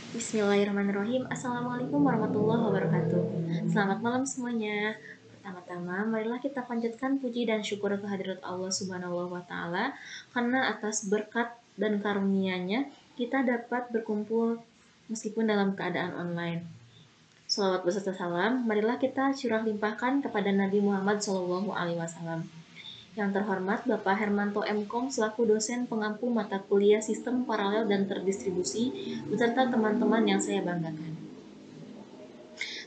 Bismillahirrahmanirrahim. Assalamualaikum warahmatullahi wabarakatuh. Selamat malam semuanya. Pertama-tama, marilah kita panjatkan puji dan syukur kehadirat Allah Subhanahu wa taala karena atas berkat dan karunia-Nya kita dapat berkumpul meskipun dalam keadaan online. Salawat beserta salam, marilah kita curah limpahkan kepada Nabi Muhammad SAW. Yang terhormat Bapak Hermanto M.Com selaku dosen pengampu mata kuliah sistem paralel dan terdistribusi beserta teman-teman yang saya banggakan.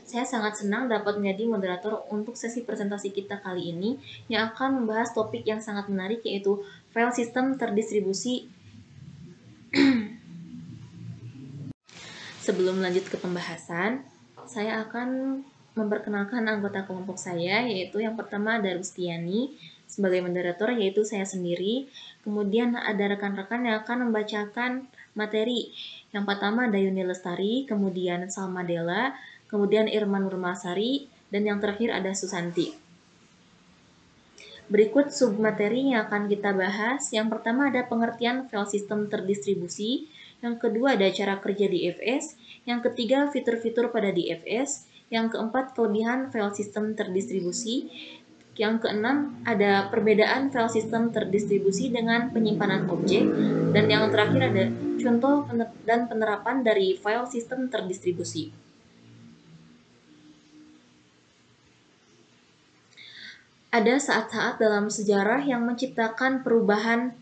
Saya sangat senang dapat menjadi moderator untuk sesi presentasi kita kali ini yang akan membahas topik yang sangat menarik yaitu file sistem terdistribusi. Sebelum lanjut ke pembahasan, saya akan memperkenalkan anggota kelompok saya, yaitu yang pertama ada Rustiani sebagai moderator, yaitu saya sendiri. Kemudian ada rekan-rekan yang akan membacakan materi. Yang pertama ada Yuni Lestari, kemudian Salma Della, kemudian Irman Nurmasari, dan yang terakhir ada Susanti. Berikut submateri yang akan kita bahas. Yang pertama ada pengertian file sistem terdistribusi. Yang kedua ada cara kerja DFS. Yang ketiga fitur-fitur pada DFS. Yang keempat kelebihan file sistem terdistribusi. Yang keenam ada perbedaan file sistem terdistribusi dengan penyimpanan objek. Dan yang terakhir ada contoh dan penerapan dari file sistem terdistribusi. Ada saat-saat dalam sejarah yang menciptakan perubahan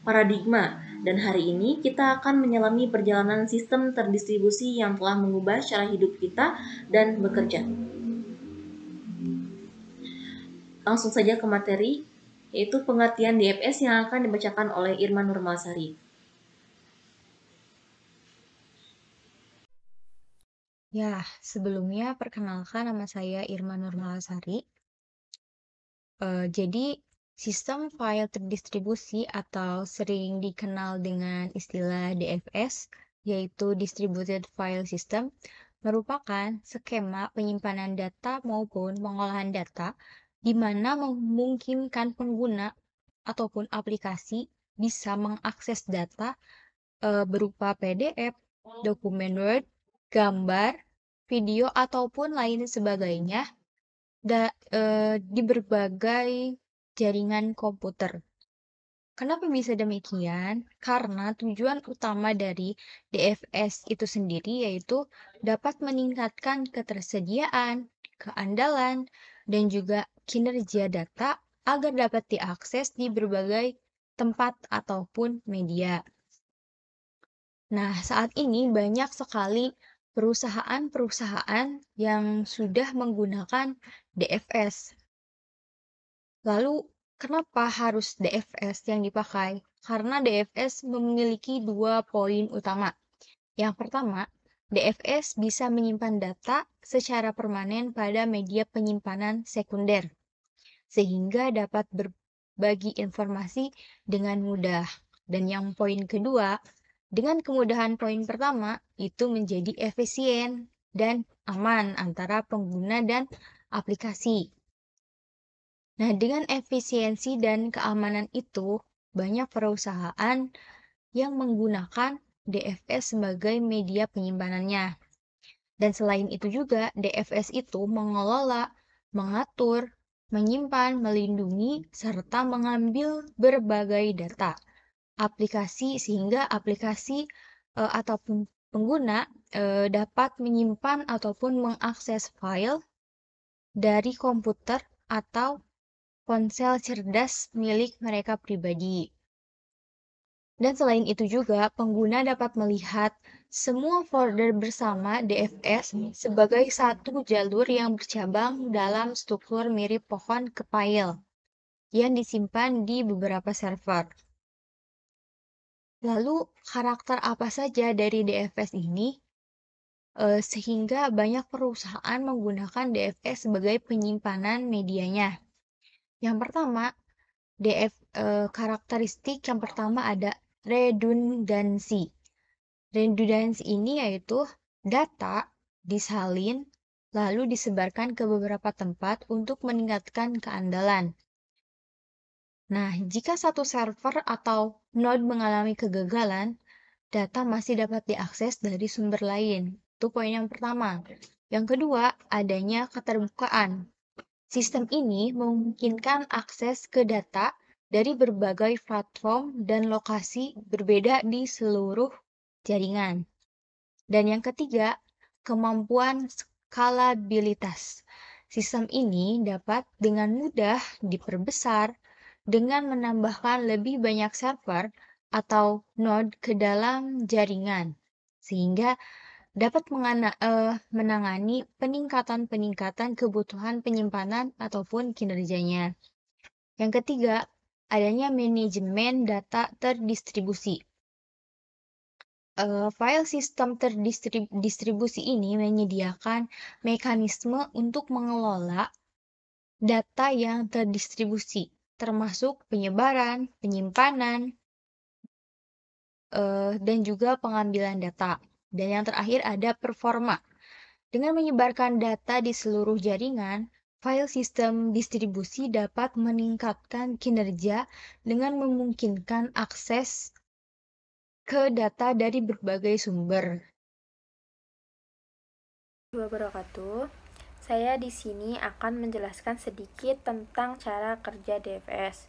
paradigma, dan hari ini kita akan menyelami perjalanan sistem terdistribusi yang telah mengubah cara hidup kita dan bekerja. Langsung saja ke materi, yaitu pengertian DFS yang akan dibacakan oleh Irman Nurmasari. Ya, sebelumnya perkenalkan nama saya Irma Nurmalasari. Jadi, sistem file terdistribusi atau sering dikenal dengan istilah DFS, yaitu Distributed File System, merupakan skema penyimpanan data maupun pengolahan data di mana memungkinkan pengguna ataupun aplikasi bisa mengakses data berupa PDF, dokumen Word, gambar, video, ataupun lain sebagainya di berbagai jaringan komputer. Kenapa bisa demikian? Karena tujuan utama dari DFS itu sendiri yaitu dapat meningkatkan ketersediaan, keandalan, dan juga kinerja data agar dapat diakses di berbagai tempat ataupun media. Nah, saat ini banyak sekali perusahaan-perusahaan yang sudah menggunakan DFS. Lalu, kenapa harus DFS yang dipakai? Karena DFS memiliki dua poin utama. Yang pertama, DFS bisa menyimpan data secara permanen pada media penyimpanan sekunder, sehingga dapat berbagi informasi dengan mudah. Dan yang poin kedua, dengan kemudahan poin pertama, itu menjadi efisien dan aman antara pengguna dan aplikasi. Nah, dengan efisiensi dan keamanan itu, banyak perusahaan yang menggunakan DFS sebagai media penyimpanannya. Dan selain itu juga, DFS itu mengelola, mengatur, menyimpan, melindungi, serta mengambil berbagai data aplikasi sehingga aplikasi ataupun pengguna dapat menyimpan ataupun mengakses file dari komputer atau ponsel cerdas milik mereka pribadi. Dan selain itu juga, pengguna dapat melihat semua folder bersama DFS sebagai satu jalur yang bercabang dalam struktur mirip pohon kepail yang disimpan di beberapa server. Lalu, karakter apa saja dari DFS ini? Sehingga banyak perusahaan menggunakan DFS sebagai penyimpanan medianya. Yang pertama, karakteristik yang pertama ada redundansi. Redundansi ini yaitu data disalin lalu disebarkan ke beberapa tempat untuk meningkatkan keandalan. Nah, jika satu server atau node mengalami kegagalan, data masih dapat diakses dari sumber lain. Itu poin yang pertama. Yang kedua, adanya keterbukaan. Sistem ini memungkinkan akses ke data dari berbagai platform dan lokasi berbeda di seluruh jaringan. Dan yang ketiga, kemampuan skalabilitas. Sistem ini dapat dengan mudah diperbesar dengan menambahkan lebih banyak server atau node ke dalam jaringan, sehingga dapat menangani peningkatan-peningkatan kebutuhan penyimpanan ataupun kinerjanya. Yang ketiga, adanya manajemen data terdistribusi. File sistem terdistribusi ini menyediakan mekanisme untuk mengelola data yang terdistribusi, termasuk penyebaran, penyimpanan, dan juga pengambilan data. Dan yang terakhir ada performa. Dengan menyebarkan data di seluruh jaringan, file sistem distribusi dapat meningkatkan kinerja dengan memungkinkan akses ke data dari berbagai sumber. Wabarakatuh. Saya di sini akan menjelaskan sedikit tentang cara kerja DFS.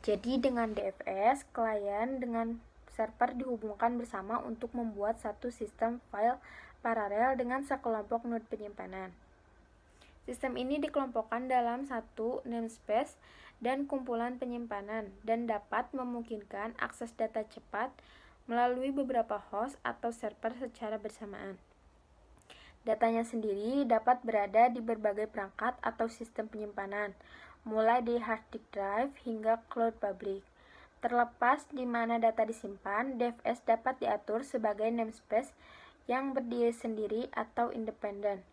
Jadi dengan DFS, klien dengan server dihubungkan bersama untuk membuat satu sistem file paralel dengan sekelompok node penyimpanan. Sistem ini dikelompokkan dalam satu namespace dan kumpulan penyimpanan dan dapat memungkinkan akses data cepat melalui beberapa host atau server secara bersamaan. Datanya sendiri dapat berada di berbagai perangkat atau sistem penyimpanan, mulai dari hard disk drive hingga cloud public. Terlepas di mana data disimpan, DFS dapat diatur sebagai namespace yang berdiri sendiri atau independen,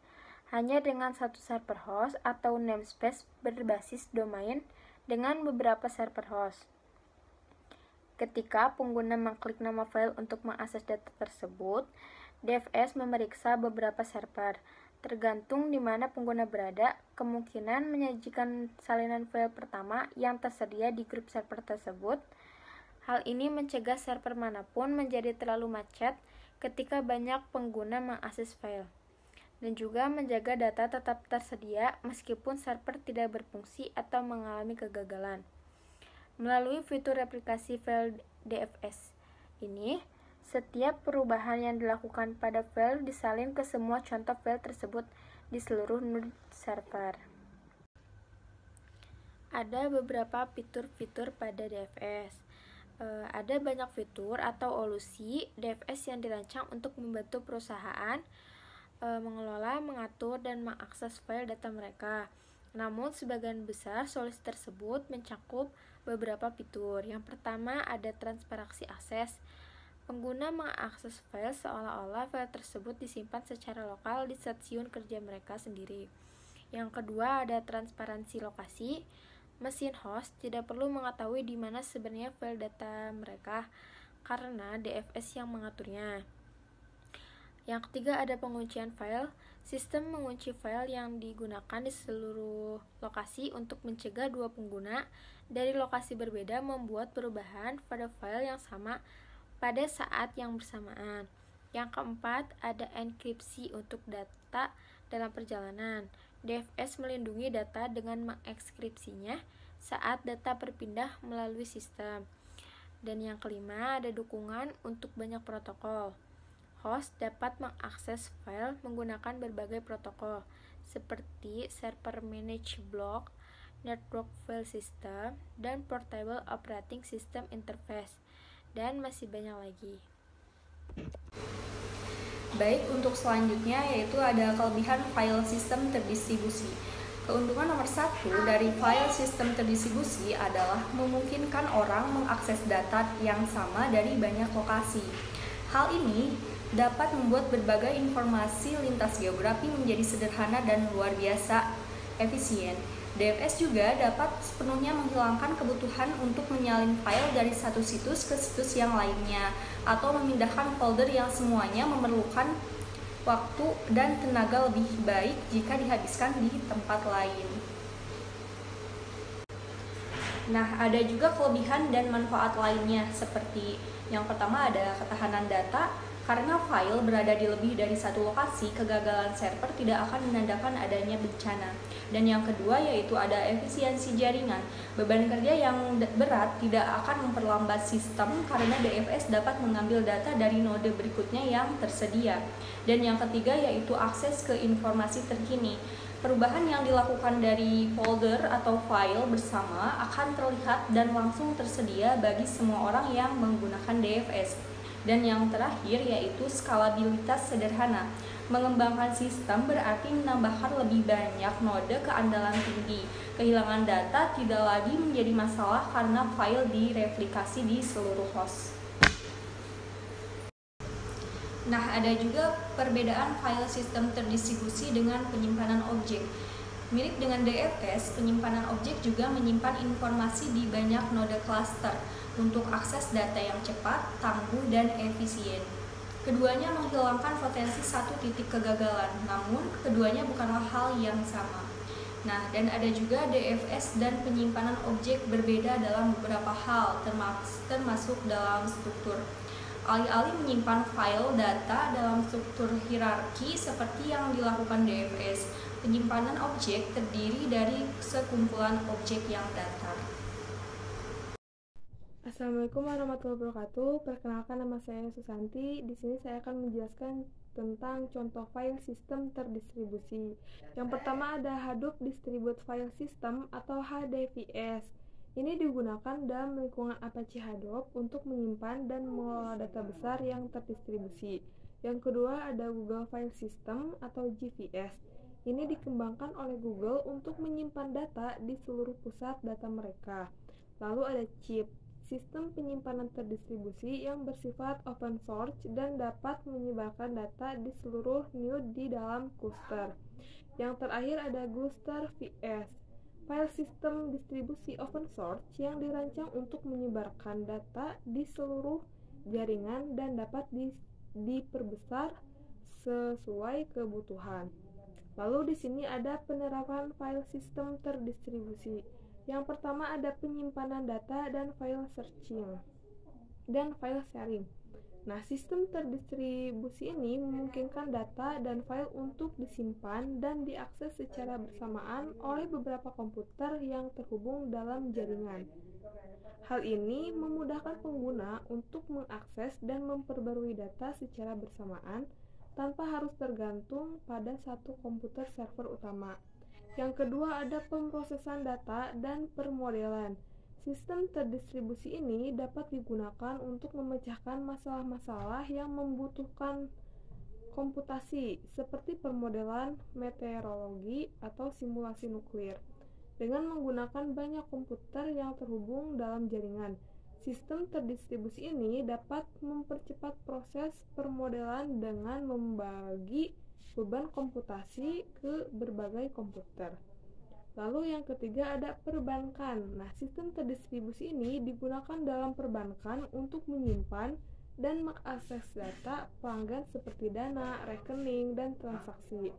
hanya dengan satu server host atau namespace berbasis domain dengan beberapa server host. Ketika pengguna mengklik nama file untuk mengakses data tersebut, DFS memeriksa beberapa server. Tergantung di mana pengguna berada, kemungkinan menyajikan salinan file pertama yang tersedia di grup server tersebut. Hal ini mencegah server manapun menjadi terlalu macet ketika banyak pengguna mengakses file, dan juga menjaga data tetap tersedia meskipun server tidak berfungsi atau mengalami kegagalan. Melalui fitur replikasi file DFS ini, setiap perubahan yang dilakukan pada file disalin ke semua contoh file tersebut di seluruh node server. Ada beberapa fitur-fitur pada DFS. Ada banyak fitur atau solusi DFS yang dirancang untuk membantu perusahaan mengelola, mengatur, dan mengakses file data mereka. Namun, sebagian besar solusi tersebut mencakup beberapa fitur. Yang pertama, ada transparansi akses. Pengguna mengakses file seolah-olah file tersebut disimpan secara lokal di stasiun kerja mereka sendiri. Yang kedua, ada transparansi lokasi. Mesin host tidak perlu mengetahui di mana sebenarnya file data mereka karena DFS yang mengaturnya. Yang ketiga, ada penguncian file. Sistem mengunci file yang digunakan di seluruh lokasi untuk mencegah dua pengguna dari lokasi berbeda membuat perubahan pada file yang sama pada saat yang bersamaan. Yang keempat, ada enkripsi untuk data dalam perjalanan. DFS melindungi data dengan mengekskripsinya saat data berpindah melalui sistem. Dan yang kelima, ada dukungan untuk banyak protokol. Host dapat mengakses file menggunakan berbagai protokol, seperti server managed block, network file system, dan portable operating system interface, dan masih banyak lagi. Baik, untuk selanjutnya yaitu ada kelebihan file sistem terdistribusi. Keuntungan nomor 1 dari file sistem terdistribusi adalah memungkinkan orang mengakses data yang sama dari banyak lokasi. Hal ini dapat membuat berbagai informasi lintas geografi menjadi sederhana dan luar biasa efisien. DFS juga dapat sepenuhnya menghilangkan kebutuhan untuk menyalin file dari satu situs ke situs yang lainnya, atau memindahkan folder yang semuanya memerlukan waktu dan tenaga lebih baik jika dihabiskan di tempat lain. Nah, ada juga kelebihan dan manfaat lainnya seperti Yang pertama ada ketahanan data. Karena file berada di lebih dari satu lokasi, kegagalan server tidak akan menandakan adanya bencana. Dan yang kedua yaitu ada efisiensi jaringan. Beban kerja yang berat tidak akan memperlambat sistem karena DFS dapat mengambil data dari node berikutnya yang tersedia. Dan yang ketiga yaitu akses ke informasi terkini. Perubahan yang dilakukan dari folder atau file bersama akan terlihat dan langsung tersedia bagi semua orang yang menggunakan DFS. Dan yang terakhir yaitu skalabilitas sederhana. Mengembangkan sistem berarti menambahkan lebih banyak node keandalan tinggi. Kehilangan data tidak lagi menjadi masalah karena file direplikasi di seluruh host. Nah, ada juga perbedaan file sistem terdistribusi dengan penyimpanan objek. Mirip dengan DFS, penyimpanan objek juga menyimpan informasi di banyak node cluster untuk akses data yang cepat, tangguh, dan efisien. Keduanya menghilangkan potensi satu titik kegagalan, namun keduanya bukanlah hal yang sama. Nah, dan ada juga DFS dan penyimpanan objek berbeda dalam beberapa hal, termasuk dalam struktur. Alih-alih menyimpan file data dalam struktur hierarki seperti yang dilakukan DFS, penyimpanan objek terdiri dari sekumpulan objek yang datar. Assalamualaikum warahmatullahi wabarakatuh. Perkenalkan, nama saya Susanti. Di sini saya akan menjelaskan tentang contoh file sistem terdistribusi. Yang pertama ada Hadoop Distributed File System atau HDFS. Ini digunakan dalam lingkungan Apache Hadoop untuk menyimpan dan mengelola data besar yang terdistribusi. Yang kedua ada Google File System atau GFS. Ini dikembangkan oleh Google untuk menyimpan data di seluruh pusat data mereka. Lalu ada Chip, sistem penyimpanan terdistribusi yang bersifat open source dan dapat menyebarkan data di seluruh node di dalam cluster. Yang terakhir ada Gluster VS, file sistem distribusi open source yang dirancang untuk menyebarkan data di seluruh jaringan dan dapat diperbesar sesuai kebutuhan. Lalu di sini ada penerapan file sistem terdistribusi. Yang pertama ada penyimpanan data dan file searching dan file sharing. Nah, sistem terdistribusi ini memungkinkan data dan file untuk disimpan dan diakses secara bersamaan oleh beberapa komputer yang terhubung dalam jaringan. Hal ini memudahkan pengguna untuk mengakses dan memperbarui data secara bersamaan tanpa harus tergantung pada satu komputer server utama. Yang kedua ada pemrosesan data dan permodelan. Sistem terdistribusi ini dapat digunakan untuk memecahkan masalah-masalah yang membutuhkan komputasi seperti permodelan meteorologi atau simulasi nuklir. Dengan menggunakan banyak komputer yang terhubung dalam jaringan, sistem terdistribusi ini dapat mempercepat proses permodelan dengan membagi beban komputasi ke berbagai komputer. Lalu yang ketiga ada perbankan. Nah, sistem terdistribusi ini digunakan dalam perbankan untuk menyimpan dan mengakses data pelanggan seperti dana, rekening, dan transaksi.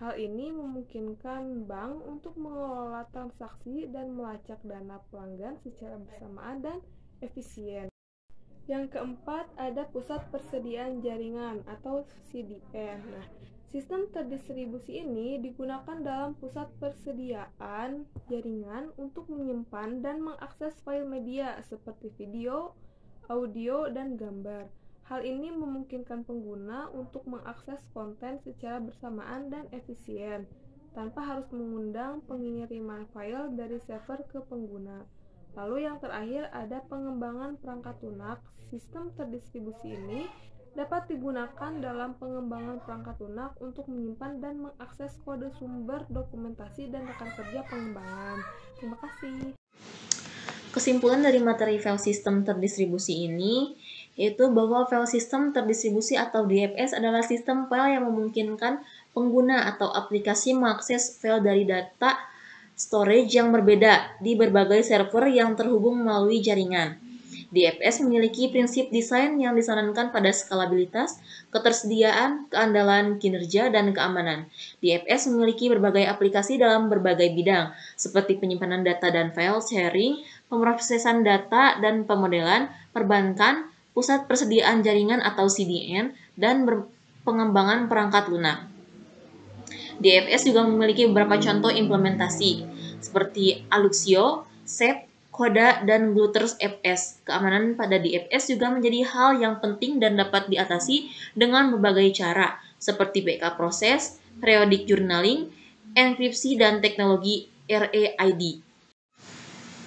Hal ini memungkinkan bank untuk mengelola transaksi dan melacak dana pelanggan secara bersamaan dan efisien. Yang keempat ada pusat persediaan jaringan atau CDN. Nah, sistem terdistribusi ini digunakan dalam pusat persediaan jaringan untuk menyimpan dan mengakses file media seperti video, audio, dan gambar. Hal ini memungkinkan pengguna untuk mengakses konten secara bersamaan dan efisien, tanpa harus mengundang pengiriman file dari server ke pengguna. Lalu yang terakhir ada pengembangan perangkat lunak. Sistem terdistribusi ini dapat digunakan dalam pengembangan perangkat lunak untuk menyimpan dan mengakses kode sumber dokumentasi dan rekan kerja pengembangan. Terima kasih. Kesimpulan dari materi file sistem terdistribusi ini yaitu bahwa file sistem terdistribusi atau DFS adalah sistem file yang memungkinkan pengguna atau aplikasi mengakses file dari data storage yang berbeda di berbagai server yang terhubung melalui jaringan. DFS memiliki prinsip desain yang disarankan pada skalabilitas, ketersediaan, keandalan, kinerja, dan keamanan. DFS memiliki berbagai aplikasi dalam berbagai bidang, seperti penyimpanan data dan file sharing, pemrosesan data dan pemodelan, perbankan, pusat persediaan jaringan atau CDN, dan pengembangan perangkat lunak. DFS juga memiliki beberapa contoh implementasi, seperti Alluxio, SEP, Coda, dan Glutters FS. Keamanan pada DFS juga menjadi hal yang penting dan dapat diatasi dengan berbagai cara, seperti backup proses, periodic journaling, enkripsi, dan teknologi RAID.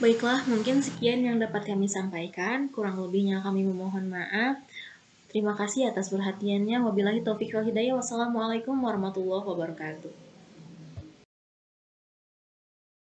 Baiklah, mungkin sekian yang dapat kami sampaikan. Kurang lebihnya kami memohon maaf. Terima kasih atas perhatiannya. Wabillahi taufiq wal hidayah. Wassalamualaikum warahmatullahi wabarakatuh.